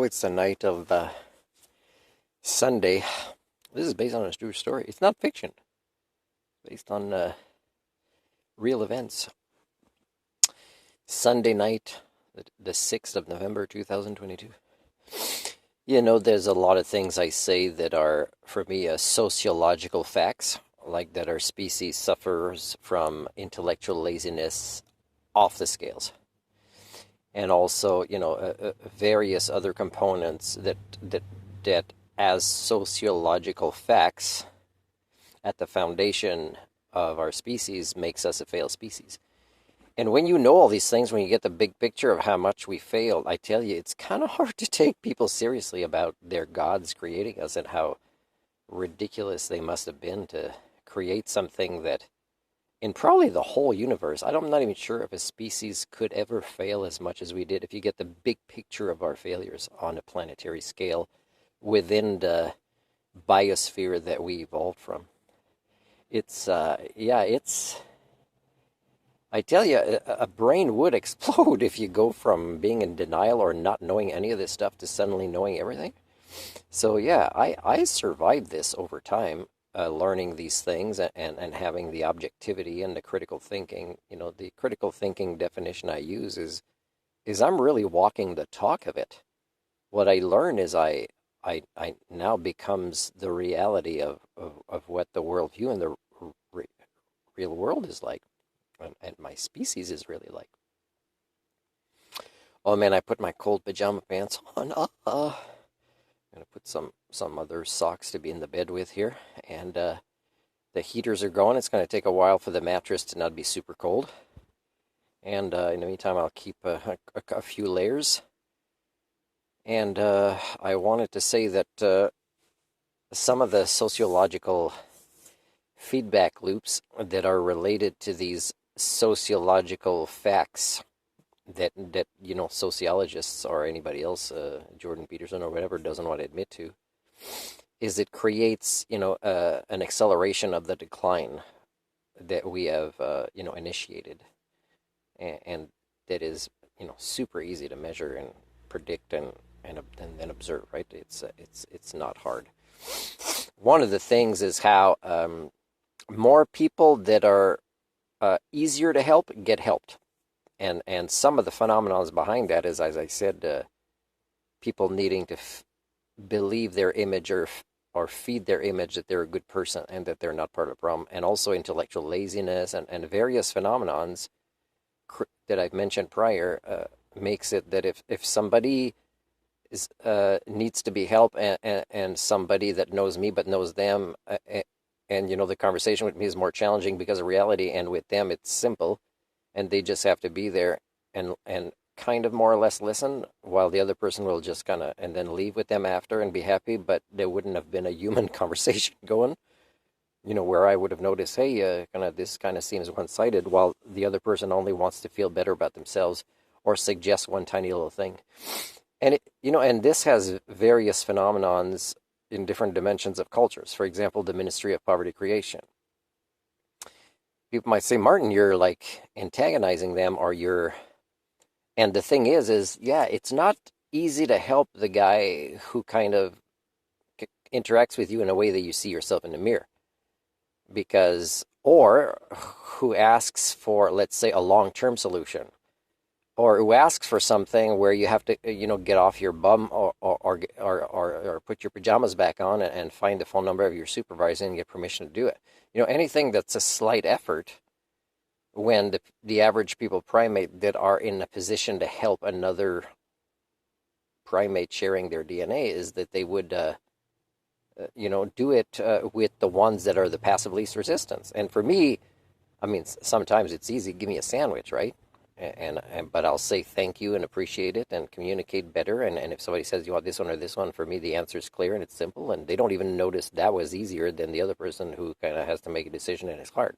it's the night of Sunday. This is based on a true story. It's not fiction. It's based on real events. Sunday night, the 6th of November, 2022. You know, there's a lot of things I say that are, for me, sociological facts, like that our species suffers from intellectual laziness off the scales. And also, various other components that as sociological facts at the foundation of our species makes us a failed species. And when you know all these things, when you get the big picture of how much we failed, I tell you, it's kind of hard to take people seriously about their gods creating us and how ridiculous they must have been to create something that, in probably the whole universe, I'm not even sure if a species could ever fail as much as we did. If you get the big picture of our failures on a planetary scale within the biosphere that we evolved from. I tell you, a brain would explode if you go from being in denial or not knowing any of this stuff to suddenly knowing everything. So yeah, I survived this over time. Learning these things and having the objectivity and the critical thinking. The critical thinking definition I use is I'm really walking the talk of it. What I learn is I now becomes the reality of what the worldview and the real world is like, and my species is really like. Oh man, I put my cold pajama pants on. I'm going to put some other socks to be in the bed with here. And the heaters are going. It's going to take a while for the mattress to not be super cold. And in the meantime, I'll keep a few layers. And I wanted to say that some of the sociological feedback loops that are related to these sociological facts that sociologists or anybody else, Jordan Peterson or whatever, doesn't want to admit to, is it creates an acceleration of the decline that we have initiated, and that is super easy to measure and predict and then observe. Right? It's not hard. One of the things is how more people that are easier to help get helped. And some of the phenomena behind that is, as I said, people needing to believe their image or feed their image that they're a good person and that they're not part of the problem. And also intellectual laziness and various phenomenons that I've mentioned prior makes it that if somebody needs to be helped and somebody that knows me but knows them, and the conversation with me is more challenging because of reality, and with them it's simple. And they just have to be there and kind of more or less listen, while the other person will just kind of, and then leave with them after and be happy, but there wouldn't have been a human conversation going, where I would have noticed, hey, this kind of seems one-sided, while the other person only wants to feel better about themselves or suggest one tiny little thing. And, and this has various phenomenons in different dimensions of cultures. For example, the Ministry of Poverty Creation. People might say, Martin, you're like antagonizing them, and the thing is, yeah, it's not easy to help the guy who kind of interacts with you in a way that you see yourself in the mirror, or who asks for, let's say, a long-term solution, or who asks for something where you have to, get off your bum or put your pajamas back on and find the phone number of your supervisor and get permission to do it. Anything that's a slight effort, when the average people primate that are in a position to help another primate sharing their DNA, is that they would, do it with the ones that are the passive least resistance. And for me, sometimes it's easy. Give me a sandwich, right? But I'll say thank you and appreciate it and communicate better. And if somebody says, you want this one or this one, for me, the answer is clear and it's simple. And they don't even notice that was easier than the other person who kind of has to make a decision and it's hard.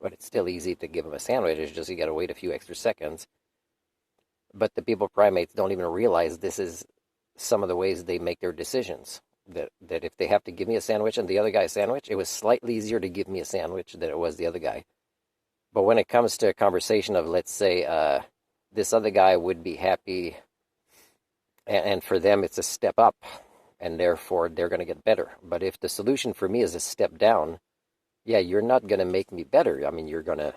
But it's still easy to give them a sandwich. It's just you got to wait a few extra seconds. But the People-Primates don't even realize this is some of the ways they make their decisions. That if they have to give me a sandwich and the other guy a sandwich, it was slightly easier to give me a sandwich than it was the other guy. But when it comes to a conversation of, let's say, this other guy would be happy and for them it's a step up, and therefore they're going to get better. But if the solution for me is a step down, yeah, you're not going to make me better. I mean, you're going to,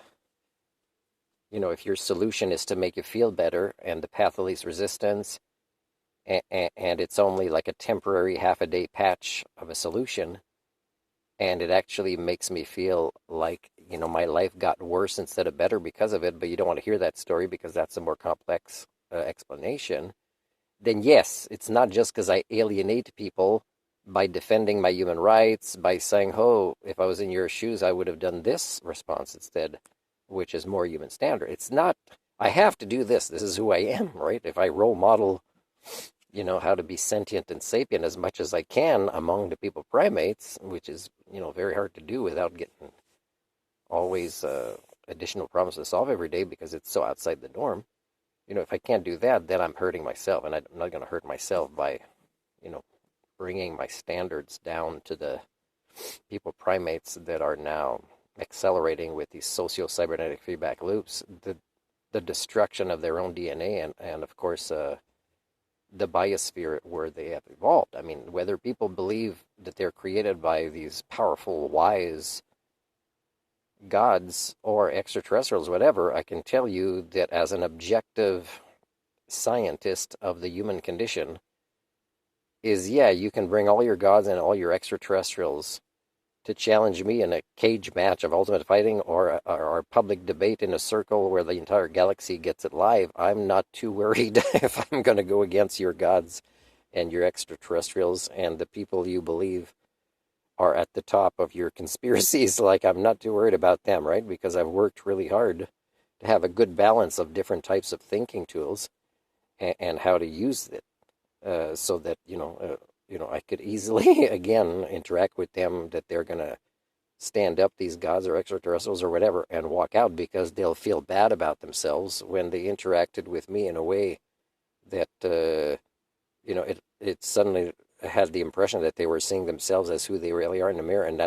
if your solution is to make you feel better and the path of least resistance, and it's only like a temporary half a day patch of a solution, and it actually makes me feel like, my life got worse instead of better because of it, but you don't want to hear that story because that's a more complex explanation, then yes, it's not just because I alienate people by defending my human rights, by saying, oh, if I was in your shoes, I would have done this response instead, which is more human standard. It's not, I have to do this. This is who I am, right? If I role model, how to be sentient and sapient as much as I can among the people primates, which is, very hard to do without getting always additional problems to solve every day because it's so outside the norm. If I can't do that, then I'm hurting myself, and I'm not going to hurt myself by, you know, bringing my standards down to the people primates that are now accelerating with these socio-cybernetic feedback loops, the destruction of their own DNA, and of course, the biosphere where they have evolved. I mean, whether people believe that they're created by these powerful, wise gods or extraterrestrials, whatever, I can tell you that as an objective scientist of the human condition is, yeah, you can bring all your gods and all your extraterrestrials to challenge me in a cage match of ultimate fighting or a public debate in a circle where the entire galaxy gets it live. I'm not too worried if I'm going to go against your gods and your extraterrestrials and the people you believe are at the top of your conspiracies. Like, I'm not too worried about them, right? Because I've worked really hard to have a good balance of different types of thinking tools and how to use it so that, I could easily, again, interact with them, that they're going to stand up, these gods or extraterrestrials or whatever, and walk out because they'll feel bad about themselves when they interacted with me in a way that, it suddenly had the impression that they were seeing themselves as who they really are in the mirror, and